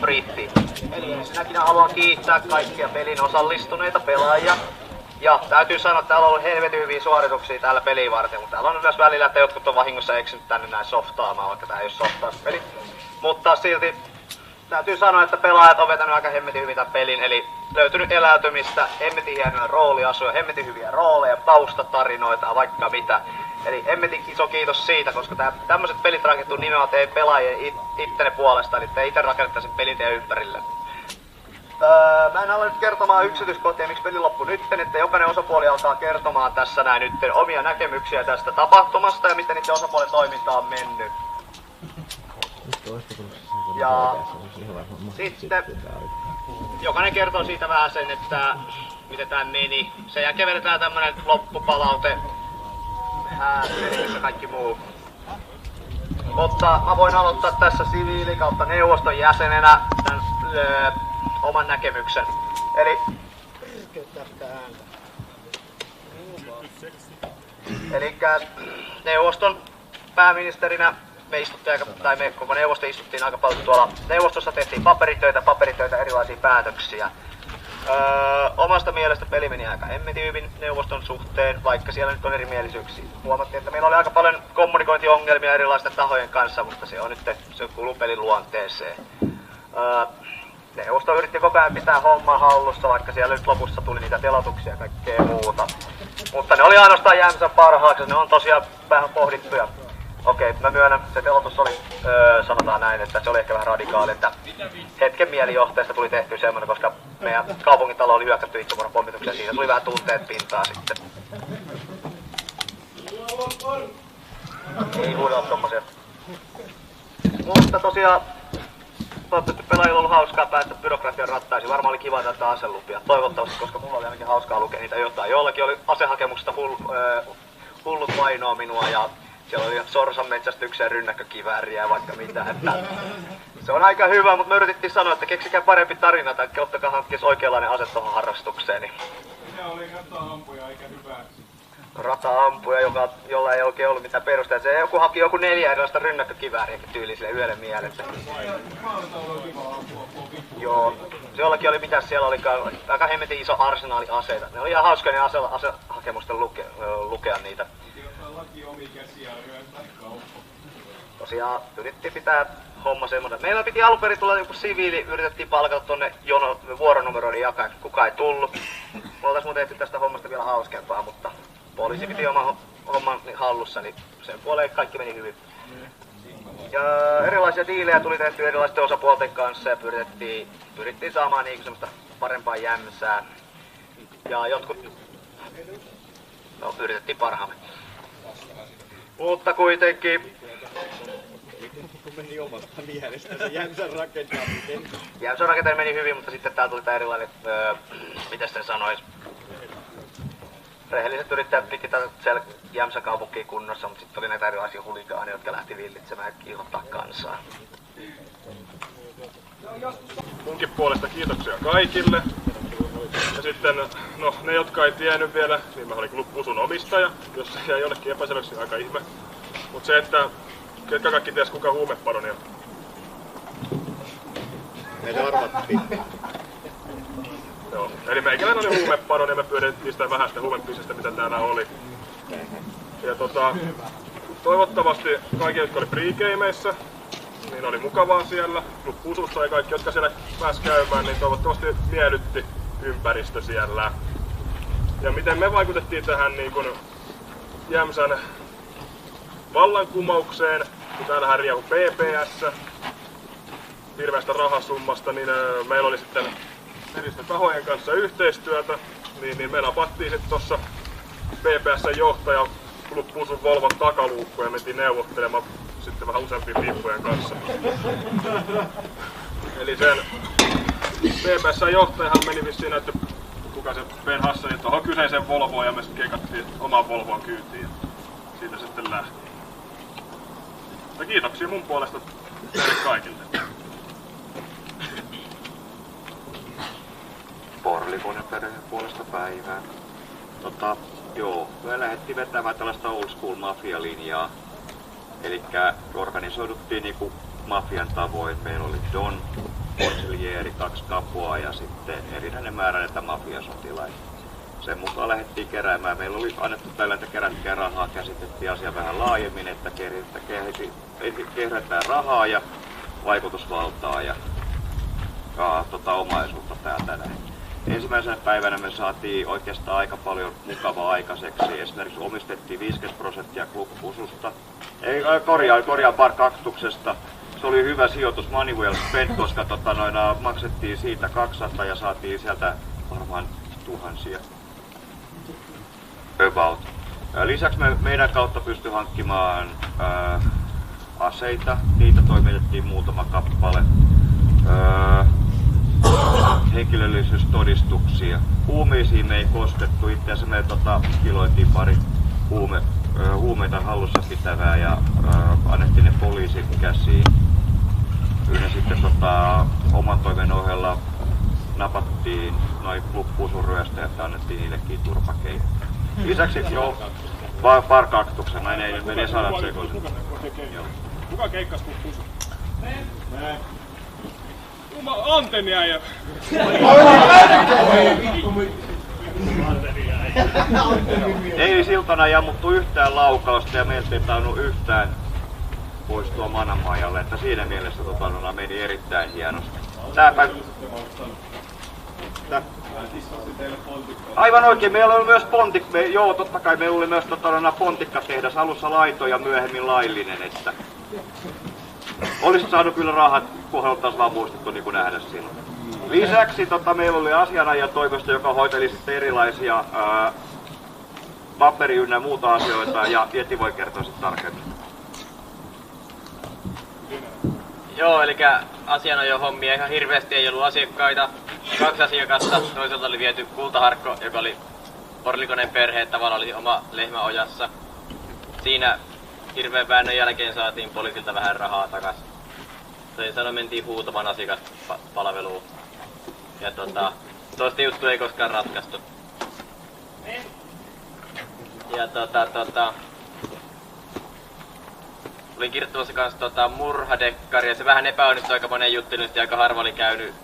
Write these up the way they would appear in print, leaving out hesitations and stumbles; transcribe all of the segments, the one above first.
britti. Eli ensinnäkin haluan kiittää kaikkia pelin osallistuneita pelaajia. Ja täytyy sanoa, että täällä on ollut helvetin hyviä suorituksia täällä peliä varten, mutta täällä on myös välillä, että jotkut on vahingossa eksynyt tänne näin softaamaan, vaikka tää ei oo softauspeli. Mutta silti täytyy sanoa, että pelaajat on vetänyt aika hemmetin hyvin tämän pelin, eli löytynyt eläytymistä, hemmetin hienoja rooliasuja, hemmetin hyviä rooleja, taustatarinoita, vaikka mitä. Eli hemmetin iso kiitos siitä, koska tämmöiset pelit rakennettu nimenomaan teidän pelaajien ittenne puolesta, eli te itse rakennettaisiin pelin teidän ympärille. Mä en ala nyt kertomaan yksityiskohtia, miksi peli loppui nytten, että jokainen osapuoli alkaa kertomaan tässä näin nytten omia näkemyksiä tästä tapahtumasta ja miten niiden osapuolen toiminta on mennyt. Ja sitten jokainen kertoo siitä vähän sen, että miten tää meni. Sen jälkeen vedetään tämmönen loppupalaute, ja kaikki muu. Mutta mä voin aloittaa tässä siviili kautta neuvoston jäsenenä tän oman näkemyksen. Eli neuvoston pääministerinä me koko neuvosto istuttiin aika paljon tuolla neuvostossa, tehtiin paperitöitä, erilaisia päätöksiä. Omasta mielestä peli meni aika hemmetin hyvin neuvoston suhteen, vaikka siellä nyt on erimielisyyksiä. Huomattiin, että meillä oli aika paljon kommunikointiongelmia erilaisten tahojen kanssa, mutta se kuuluu pelin luonteeseen. Neuvosto yritti koko ajan pitää hommaa hallussa, vaikka siellä nyt lopussa tuli niitä telotuksia ja kaikkea muuta. Mutta ne oli ainoastaan Jämsän parhaaksi, ne on tosiaan vähän pohdittuja. Okei, mä myönnän, se telotus oli, sanotaan näin, että se oli ehkä vähän radikaali, että hetken mielijohteesta tuli tehty semmoinen, koska meidän kaupungintalo oli hyökätty itsevuoron pommitukseen, siinä tuli vähän tunteet pintaa sitten. Ei huudella tommosia. Mutta tosiaan, toivottavasti pelaajilla on ollut hauskaa päästä byrokratian rattaisiin. Varmaan oli kiva tätä aselupia. Toivottavasti, koska mulla oli ainakin hauskaa lukea niitä jotain. Jollakin oli asehakemuksesta hullut vainoa minua ja siellä oli sorsanmetsästykseen rynnäkkökivääriä ja vaikka mitä. Että se on aika hyvä, mutta me yritettiin sanoa, että keksikää parempi tarina tai ottakaa hankkeen oikeanlainen ase tuohon harrastukseen. Se oli rata-ampuja eikä hyväksi. Rata-ampuja, jolla ei oikein ollut mitään perusteita. Se haki joku 4 erilaista rynnäkkökivääriäkin tyyliin sille yhdelle mielessä. Joo, jollakin oli mitäs siellä olikaan, aika hemmetin iso arsenaali aseita. Ne oli ihan hauskoja ne asehakemusten lukea niitä. Tosiaan yritettiin pitää homma semmoinen. Meillä piti alunperin tulla joku siviili, yritettiin palkata tonne vuoronumeroiden jakaa, kukaan ei tullut. Me oltais muuten tehty tästä hommasta vielä hauskempaa, mutta poliisi piti oman homman hallussa, niin sen puoleen kaikki meni hyvin. Ja erilaisia diilejä tuli tehty erilaisten osapuolten kanssa ja pyrittiin saamaan niinku semmoista parempaa Jämsää. Ja jotkut yritettiin parhaamme. Mutta kuitenkin meni omasta mielestä se Jämsän rakentaminen. Jämsän rakentaminen meni hyvin, mutta sitten täällä tuli tää erilainen, miten sen sanois. Rehelliset yrittäjät piti tätä Jämsän kaupunkiin kunnossa, mutta sitten oli näitä erilaisia huligaaneja, jotka lähti villitsemään ja kiihottaa kansaa. Munkin puolesta kiitoksia kaikille. Ja sitten, no ne jotka ei tiennyt vielä, niin mä olin Club Pusun omistaja, jos se jäi jollekin epäselväksi, niin aika ihme. Mut se, että ketkä kaikki ties kuka huumeparoni on. Meitä arvattiin. Joo, eli meikäläinen oli huumeparoni ja me pyydettiin sitä vähäistä huumepisestä, mitä täällä oli. Ja toivottavasti kaikki, jotka oli pregameissa, niin oli mukavaa siellä. Club Pusussa ja kaikki, jotka siellä pääsi käymään, niin toivottavasti miellytti ympäristö siellä. Ja miten me vaikutettiin tähän niin kun Jämsän vallankumoukseen, kun täällähän riehui PPS hirveästä rahasummasta, niin meillä oli sitten eristen tahojen kanssa yhteistyötä, niin me napattiin sitten tossa PPS:n johtaja Club Pusun Volvon takaluukkuun ja mentiin neuvottelemaan sitten vähän useampien piippujen kanssa. Eli sen PPS:n johtajahan meni vissiin näyttö kuka se Ben Hassani tuohon kyseiseen Volvoon ja me sitten keikattiin omaan Volvoon kyytiin ja siitä sitten lähti. Ja kiitoksia mun puolesta teille kaikille. Porlikonen perheen puolesta päivää. Joo, me lähdettiin vetämään tällaista old school mafia-linjaa. Elikkä organisoiduttiin niinku mafian tavoin. Meillä oli Don, Porcelieri, 2 kapoa ja sitten erinäinen määrä näitä mafiasotilaita. Sen mukaan lähdettiin keräämään. Meillä oli annettu tällä, että kerätkää rahaa, käsitettiin asia vähän laajemmin, että kerätään rahaa ja vaikutusvaltaa ja omaisuutta täältä näin. Ensimmäisenä päivänä me saatiin oikeastaan aika paljon mukavaa aikaiseksi. Esimerkiksi omistettiin 50% Club-Pususta. Korjaan Park-Aktuksesta. Se oli hyvä sijoitus, money well spent, koska maksettiin siitä 200 ja saatiin sieltä varmaan tuhansia. About. Lisäksi meidän kautta pystyi hankkimaan aseita. Niitä toimitettiin muutama kappale. Henkilöllisyystodistuksia. Huumeisiin me ei koskettu. Itse asiassa me kiloitiin pari huumeita hallussa pitävää ja annettiin ne poliisin käsiin. Kyllä sitten oman toimen ohella napattiin noin Club-Pusun-ryöstäjät ja annettiin niillekin turpakeita. Lisäksi Park-Aktuksena, ne menee sanat sekoisin. Kuka keikkasi Club-Pusun? Antenni äijä! Eilisiltana ei ammuttu yhtään laukausta ja meiltä ei tainnut yhtään poistua Manamajalle, että siinä mielessä meni erittäin hienosti. Aivan oikein, meillä oli myös totta kai meillä oli myös pontikkatehdas, alussa laito ja myöhemmin laillinen, että olisit saanut kyllä rahat, kun haluttaisiin vaan muistettu niin kuin nähdä silloin. Lisäksi meillä oli asianajotoimisto, joka hoiteli sitten erilaisia paperi ynnä muuta asioita ja Jeti voi kertoa sitten tarkemmin. Joo, eli asianajohommia ihan hirveästi ei ollut asiakkaita. 2 asiakasta, toiselta oli viety Kultaharkko, joka oli Porlikoneen perhe, tavallaan oli oma lehmä ojassa. Siinä hirveän väännön jälkeen saatiin poliisilta vähän rahaa takas. Toisin sanoen mentiin huutamaan asiakaspalveluun. Ja toista juttu ei koskaan ratkaistu. Ja olin kirjoittamassa kanssa murhadekkaria. Se vähän epäonnistui aika monen juttu, nyt aika harva oli käynyt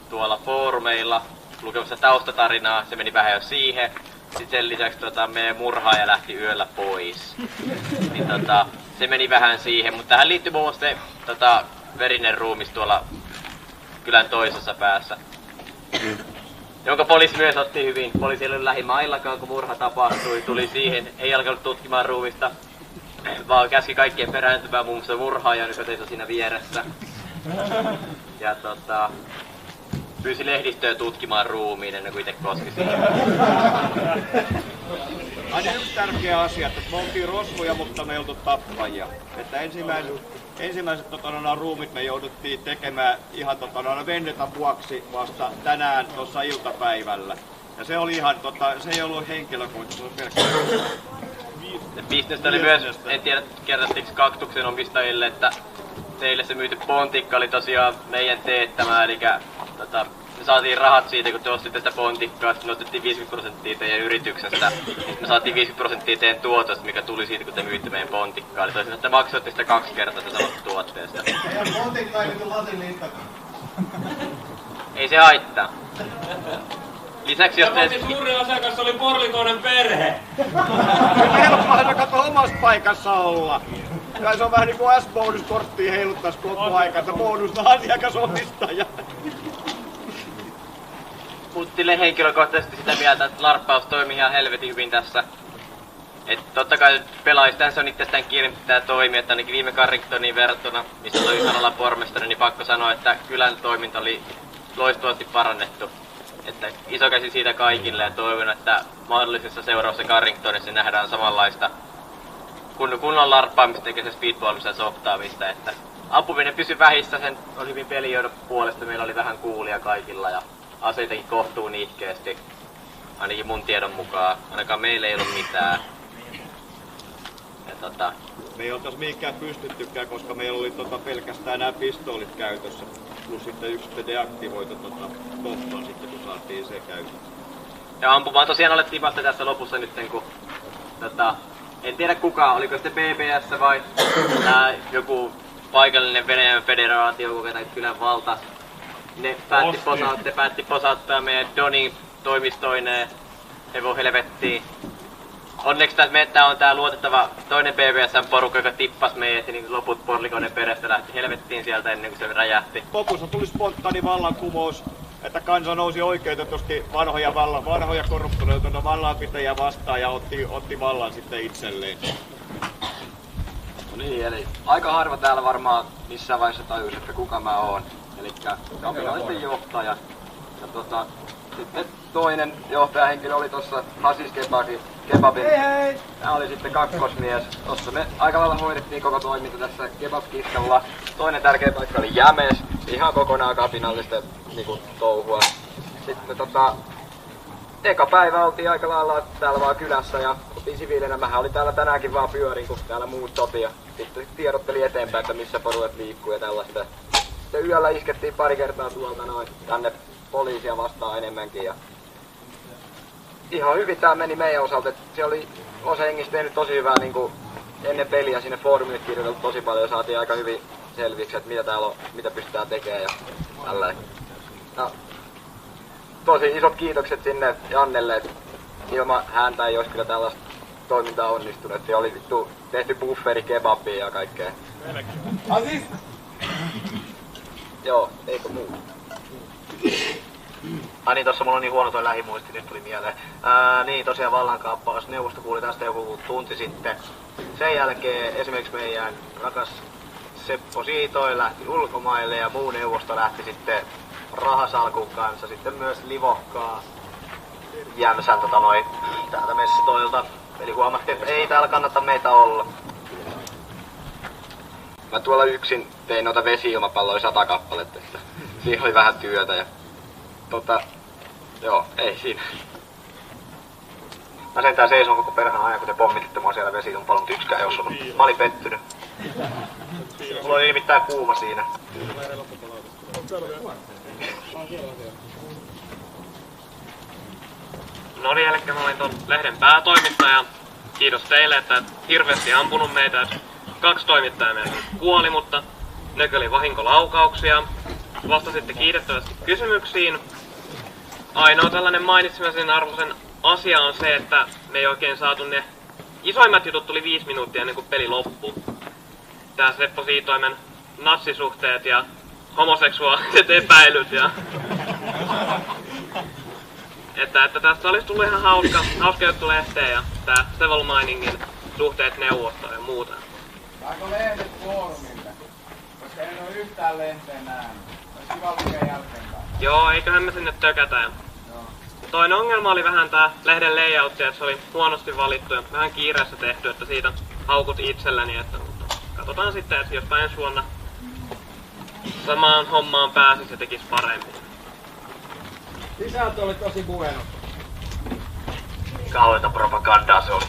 tuolla foorumeilla lukemassa taustatarinaa. Se meni vähän jo siihen. Sitten sen lisäksi meidän murhaaja lähti yöllä pois. Niin se meni vähän siihen, mutta tähän liittyy muun muassa se verinen ruumis tuolla kylän toisessa päässä. Jonka poliisi myös otti hyvin. Poliisi ei ollut lähimaillakaan, kun murha tapahtui. Tuli siihen, ei alkanut tutkimaan ruumista, vaan käski kaikkien perääntymään, muun muassa murhaaja, joka seisoi siinä vieressä. Ja pyysi lehdistöä tutkimaan ruumiin ennen kuin itse koski siihen. Aina yksi tärkeä asia, että me oltiin rosvoja, mutta me ei oltu tappajia. Että ensimmäiset ruumit me jouduttiin tekemään ihan vendetän vuoksi vasta tänään tuossa iltapäivällä. Ja se oli ihan se ei ollut henkilökohtaisesti, se oli pelkästään. Bisnestä oli myös, en tiedä kerrottiinko Kaktuksen omistajille, että teille se myyty pontikka oli tosiaan meidän teettämää, eli me saatiin rahat siitä, kun te ostitte sitä pontikkaa, sitten me ostettiin 50% teidän yrityksestä, me saatiin 50% teidän tuotosta, mikä tuli siitä, kun te myytte meidän pontikkaa. Eli toisin, että maksoitte sitä 2 kertaa sitä samasta tuotteesta. Pontikka ei nyt lasin Ei se haittaa. Lisäksi jos suurin asiakas oli Porlikoinen perhe. Helppohan kato omassa paikassa olla. Kai se on vähän niinku S-bonuskorttia heiluttais koko aika, että bonusta asiakasomistaja. Puttille henkilökohtaisesti sitä mieltä, että larppaus toimii ihan helvetin hyvin tässä. Että totta kai pelaajistahan se on itsestään kiinni, että tää toimii, että ainakin viime Carringtoniin verrattuna, missä toi Sanalla pormestari, niin pakko sanoa, että kylän toiminta oli loistavasti parannettu. Että iso käsi siitä kaikille ja toivon, että mahdollisessa seuraavassa Carringtonissa nähdään samanlaista kunnon larppaamista eikä se speedballista softaamista, että ampuminen pysyi vähissä, sen oli hyvin pelijohdon puolesta, meillä oli vähän kuulia kaikilla ja aseitakin kohtuu niihkeesti, ainakin mun tiedon mukaan, ainakaan meillä ei ollut mitään. Ja me ei oltais mihinkään pystyttykään, koska meillä oli pelkästään nämä pistoolit käytössä, plus sitten yksi sitten deaktivoitu toppaan sitten, kun saatiin se käytössä. Ja ampumaan tosiaan alettiin vasta tässä lopussa nyt, kun en tiedä kuka, oliko sitten BBS vai joku paikallinen Venäjän federaatio, koko tämän kylän valta. Ne päätti posauttaa meidän Donin toimistoineen hevon helvettiin. Onneksi tää on tää luotettava toinen PVSN-porukka, joka tippasi meidät ja niin loput Porlikoinen perästä lähti helvettiin sieltä ennen kuin se räjähti. Lopussa tuli spontaani vallankumous, että kansa nousi oikeutetusti vanhoja korruptoituneita vallanpitäjiä vastaan ja otti vallan sitten itselleen. No niin, eli aika harva täällä varmaan missään vaiheessa tajusi, että kuka mä oon. Elikkä kapinallisten johtaja. Ja sitten toinen johtajahenkilö oli tossa Hasis Kebabin. Tää oli sitten kakkosmies. Tossa me aika lailla hoidettiin koko toiminta tässä kebab-kiskalla. Toinen tärkeä paikka oli Jämes. Ihan kokonaan kapinallisten niinku touhua. Sitten eka päivä oltiin aika lailla täällä vaan kylässä ja oltiin siviilinä. Mähän oli täällä tänäänkin vaan pyörin, kun täällä muut soti. Ja sitten tiedotteli eteenpäin, että missä porukat liikkuu ja tällaista. Sitten yöllä iskettiin pari kertaa tuolta noin tänne poliisia vastaan enemmänkin. Ja ihan hyvin tää meni meidän osalta. Se oli osa jengistä tehnyt tosi hyvää niinku ennen peliä sinne foorumille kirjoiteltu tosi paljon ja saatiin aika hyvin selviksi, että mitä täällä on, mitä pystytään tekemään ja tälleen. No, tosi isot kiitokset sinne Jannelle, että ilman häntä ei olisi kyllä tällaista toimintaa onnistunut. Se oli tehty bufferi kebabia ja kaikkea. Asis! Joo, eikö muu? Ai niin, tossa mulla on niin huono toi lähimuisti, nyt tuli mieleen. Niin, tosiaan vallankaappaus. Neuvosto kuuli tästä joku tunti sitten. Sen jälkeen esimerkiksi meidän rakas Seppo Siitoi lähti ulkomaille ja muu neuvosto lähti sitten rahasalkun kanssa. Sitten myös Livokkaa Jämsän täältä messitoilta. Eli huomattiin, että ei täällä kannata meitä olla. Mä tuolla yksin tein noita vesi-ilmapalloja 100 kappaletta. Siinä oli vähän työtä ja joo, ei siinä. Mä sentään seison koko perhana ajan, kun te pommititte mua siellä vesi-ilmapallon, mutta yksikään ei osunut. Mä olin pettynyt. Mulla oli nimittäin kuuma siinä. No niin, eli mä olin ton lehden päätoimittaja. Kiitos teille, että hirveästi ampunut meitä. 2 toimittajaa meillä kuoli, mutta ne oli vahinkolaukauksia. Vastasitte kiitettävästi kysymyksiin. Ainoa tällainen mainitsemisen arvoisen asia on se, että me ei oikein saatu ne isoimmat jutut tuli 5 minuuttia ennen kuin peli loppui. Tää Seppo Siitoimen natsisuhteet ja homoseksuaaliset epäilyt ja että tästä olisi tullut ihan hauska juttu lehteen ja tää Sevil Miningin suhteet neuvostoon ja muuta. Saako lehdet foorumille? Koska en oo yhtään lehteen nähnyt. Olisi kiva lukea jälkeenpäin. Joo, eiköhän me sinne tökätä. Toinen ongelma oli vähän tää lehden layout, että se oli huonosti valittu ja vähän kiireessä tehty, että siitä haukut itselläni, mutta katsotaan sitten, että jostain ensi vuonna samaan hommaan pääsis ja tekis paremmin. Sisältö oli tosi bueno. Kauheeta propagandaa se oli.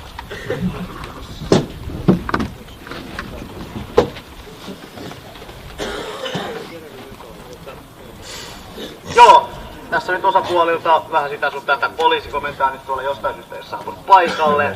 Joo, tässä nyt osapuolilta vähän sitä sun tätä poliisikomentaa nyt tuolla jostain syystä ei saapunut paikalle.